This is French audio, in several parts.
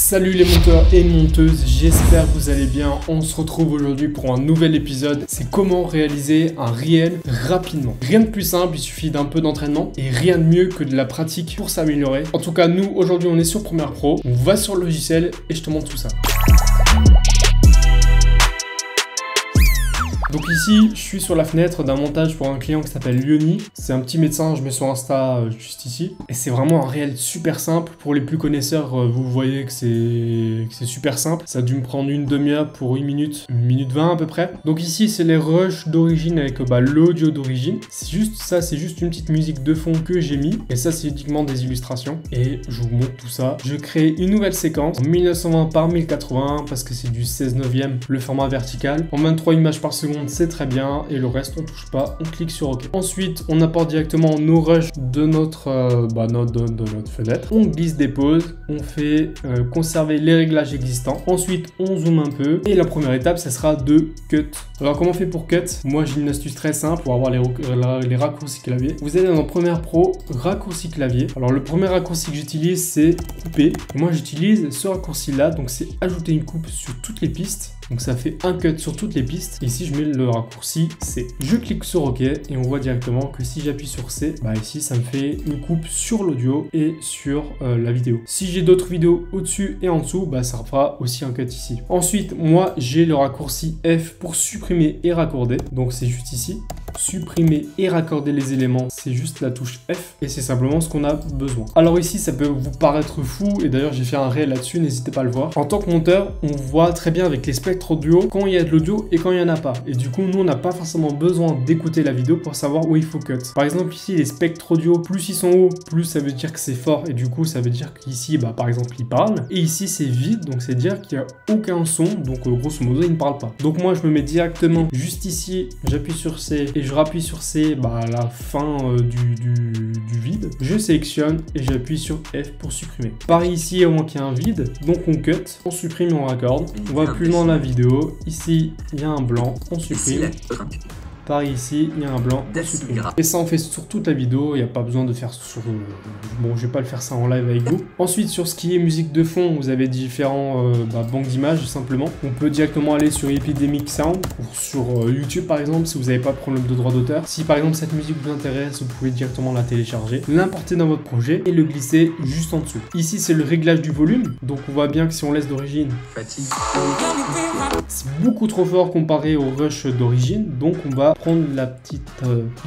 Salut les monteurs et monteuses, j'espère que vous allez bien. On se retrouve aujourd'hui pour un nouvel épisode. C'est comment réaliser un réel rapidement. Rien de plus simple, il suffit d'un peu d'entraînement et rien de mieux que de la pratique pour s'améliorer. En tout cas, nous aujourd'hui on est sur Premiere Pro, on va sur le logiciel et je te montre tout ça. Donc ici, je suis sur la fenêtre d'un montage pour un client qui s'appelle Yoni. C'est un petit médecin, je mets son Insta juste ici. Et c'est vraiment un réel super simple. Pour les plus connaisseurs, vous voyez que c'est super simple. Ça a dû me prendre une demi-heure pour 1 minute 20 à peu près. Donc ici, c'est les rushs d'origine avec l'audio d'origine. C'est juste ça, c'est juste une petite musique de fond que j'ai mis. Et ça, c'est uniquement des illustrations. Et je vous montre tout ça. Je crée une nouvelle séquence en 1920 par 1080 parce que c'est du 16/9, le format vertical. En 23 images par seconde, c'est très bien, et le reste on touche pas, on clique sur OK. Ensuite on apporte directement nos rushs de notre fenêtre, on glisse dépose, on fait conserver les réglages existants, ensuite on zoome un peu et la première étape ça sera de cut. Alors comment on fait pour cut? Moi j'ai une astuce très simple pour avoir les raccourcis clavier. Vous allez dans Premiere Pro, raccourci clavier. Alors le premier raccourci que j'utilise c'est couper, et moi j'utilise ce raccourci là, donc c'est ajouter une coupe sur toutes les pistes. Donc ça fait un cut sur toutes les pistes. Ici je mets le raccourci C. Je clique sur OK et on voit directement que si j'appuie sur C, ici ça me fait une coupe sur l'audio et sur la vidéo. Si j'ai d'autres vidéos au-dessus et en dessous, ça fera aussi un cut ici. Ensuite, moi j'ai le raccourci F pour supprimer et raccorder. Donc c'est juste ici. Supprimer et raccorder les éléments, c'est juste la touche F et c'est simplement ce qu'on a besoin. Alors ici ça peut vous paraître fou, et d'ailleurs j'ai fait un réel là-dessus, n'hésitez pas à le voir. En tant que monteur, on voit très bien avec les spectres audio quand il y a de l'audio et quand il n'y en a pas, et du coup nous on n'a pas forcément besoin d'écouter la vidéo pour savoir où il faut cut. Par exemple ici les spectres audio, plus ils sont hauts, plus ça veut dire que c'est fort, et du coup ça veut dire qu'ici par exemple il parle, et ici c'est vide, donc c'est dire qu'il n'y a aucun son, donc grosso modo il ne parle pas. Donc moi je me mets directement juste ici, j'appuie sur C et je rappuie sur C à la fin du vide. Je sélectionne et j'appuie sur F pour supprimer. Pareil ici, au moins qu'il y a un vide, donc on cut, on supprime et on raccorde. On va plus dans la vidéo. Ici, il y a un blanc, on supprime. Pareil ici, il y a un blanc, on supprime. Et ça on fait sur toute la vidéo, il n'y a pas besoin de faire sur... Bon, je vais pas le faire ça en live avec vous. Ensuite, sur ce qui est musique de fond, vous avez différents banques d'images, simplement. On peut directement aller sur Epidemic Sound, ou sur YouTube par exemple, si vous n'avez pas de problème de droit d'auteur. Si par exemple cette musique vous intéresse, vous pouvez directement la télécharger, l'importer dans votre projet et le glisser juste en dessous. Ici, c'est le réglage du volume, donc on voit bien que si on laisse d'origine, c'est beaucoup trop fort comparé au rush d'origine, donc on va prendre la petite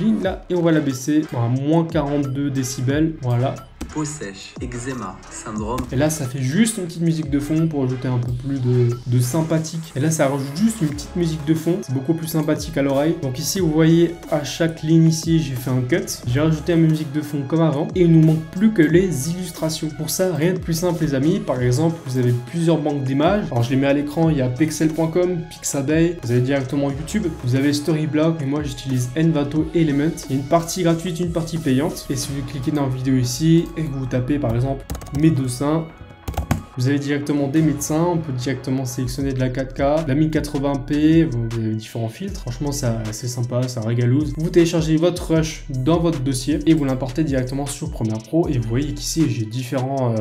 ligne là et on va la baisser à moins 42 décibels, voilà. Peau sèche, eczéma, syndrome. Et là ça fait juste une petite musique de fond pour ajouter un peu plus de sympathique. Et là ça rajoute juste une petite musique de fond, c'est beaucoup plus sympathique à l'oreille. Donc ici vous voyez à chaque ligne ici j'ai fait un cut, j'ai rajouté une musique de fond comme avant, et il nous manque plus que les illustrations. Pour ça rien de plus simple les amis. Par exemple vous avez plusieurs banques d'images, alors je les mets à l'écran, il y a pexel.com, Pixabay, vous avez directement YouTube, vous avez Storyblock, et moi j'utilise Envato Element. Il y a une partie gratuite, une partie payante, et si vous cliquez dans la vidéo ici et que vous tapez par exemple médecin, vous avez directement des médecins, on peut directement sélectionner de la 4K, la 1080p, vous avez différents filtres, franchement c'est assez sympa, ça régalouse. Vous téléchargez votre rush dans votre dossier et vous l'importez directement sur Premiere Pro, et vous voyez qu'ici j'ai différents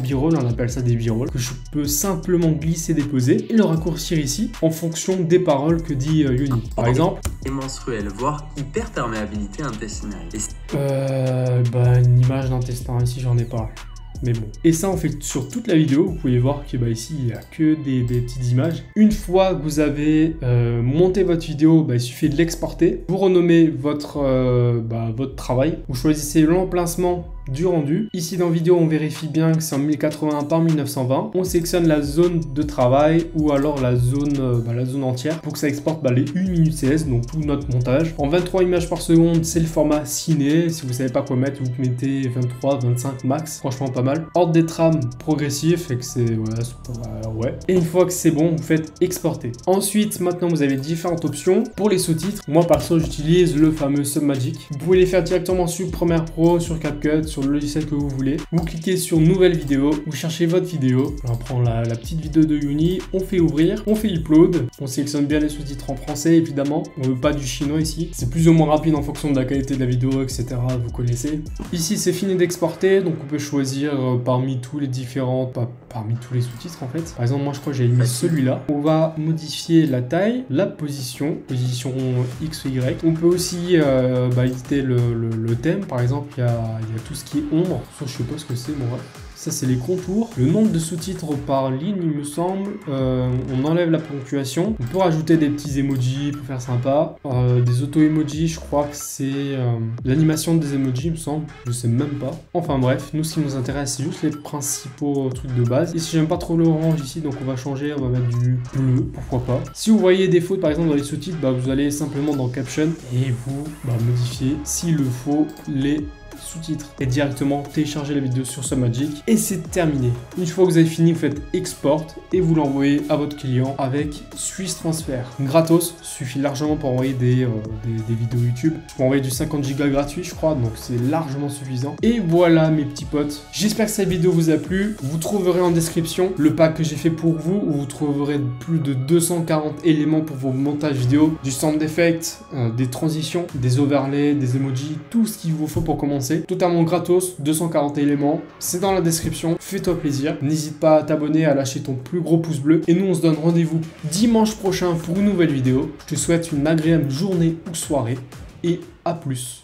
b-rolls, on appelle ça des b-rolls, que je peux simplement glisser, déposer et le raccourcir ici en fonction des paroles que dit Yoni. Par exemple, et menstruelle, voire hyperperméabilité intestinale. Une image d'intestin, ici j'en ai pas. Mais bon. Et ça on fait sur toute la vidéo. Vous pouvez voir que ici il n'y a que des petites images. Une fois que vous avez monté votre vidéo, il suffit de l'exporter. Vous renommez votre travail. Vous choisissez l'emplacement du rendu. Ici dans vidéo on vérifie bien que c'est en 1080 par 1920. On sélectionne la zone de travail ou alors la zone entière pour que ça exporte les 1 minute CS, donc tout notre montage. En 23 images par seconde, c'est le format ciné. Si vous savez pas quoi mettre, vous mettez 23, 25 max, franchement pas mal. Ordre des trames progressif, et que c'est ouais. Et une fois que c'est bon, vous faites exporter. Ensuite, maintenant vous avez différentes options pour les sous-titres. Moi perso j'utilise le fameux Submagic. Vous pouvez les faire directement sur Premiere Pro, sur CapCut, sur le logiciel que vous voulez. Vous cliquez sur nouvelle vidéo, vous cherchez votre vidéo. On prend la petite vidéo de Yoni, on fait ouvrir, on fait upload, on sélectionne bien les sous-titres en français évidemment. On veut pas du chinois ici. C'est plus ou moins rapide en fonction de la qualité de la vidéo, etc. Vous connaissez. Ici c'est fini d'exporter, donc on peut choisir parmi tous les différentes parmi tous les sous-titres en fait. Par exemple, moi je crois que j'ai mis celui-là. On va modifier la taille, la position X ou Y. On peut aussi éditer le thème. Par exemple, il y a tout ce qui est ombre. Ça, je sais pas ce que c'est, moi. Ça, c'est les contours. Le nombre de sous-titres par ligne, il me semble. On enlève la ponctuation. On peut rajouter des petits emojis pour faire sympa. Des auto-emojis, je crois que c'est l'animation des emojis, il me semble. Je sais même pas. Enfin bref, nous, ce qui nous intéresse, c'est juste les principaux trucs de base. Ici, j'aime pas trop l'orange ici, donc on va changer. On va mettre du bleu, pourquoi pas. Si vous voyez des fautes, par exemple, dans les sous-titres, vous allez simplement dans Caption et vous modifiez, s'il le faut, les sous-titres et directement télécharger la vidéo sur SumMagic et c'est terminé. Une fois que vous avez fini, vous faites export et vous l'envoyez à votre client avec Swiss Transfer. Gratos, suffit largement pour envoyer des vidéos YouTube. Je peux envoyer du 50 Go gratuit, je crois, donc c'est largement suffisant. Et voilà mes petits potes. J'espère que cette vidéo vous a plu. Vous trouverez en description le pack que j'ai fait pour vous où vous trouverez plus de 240 éléments pour vos montages vidéo, du sound effect, des transitions, des overlays, des emojis, tout ce qu'il vous faut pour commencer. Totalement gratos, 240 éléments, c'est dans la description, fais-toi plaisir. N'hésite pas à t'abonner, à lâcher ton plus gros pouce bleu. Et nous, on se donne rendez-vous dimanche prochain pour une nouvelle vidéo. Je te souhaite une agréable journée ou soirée et à plus.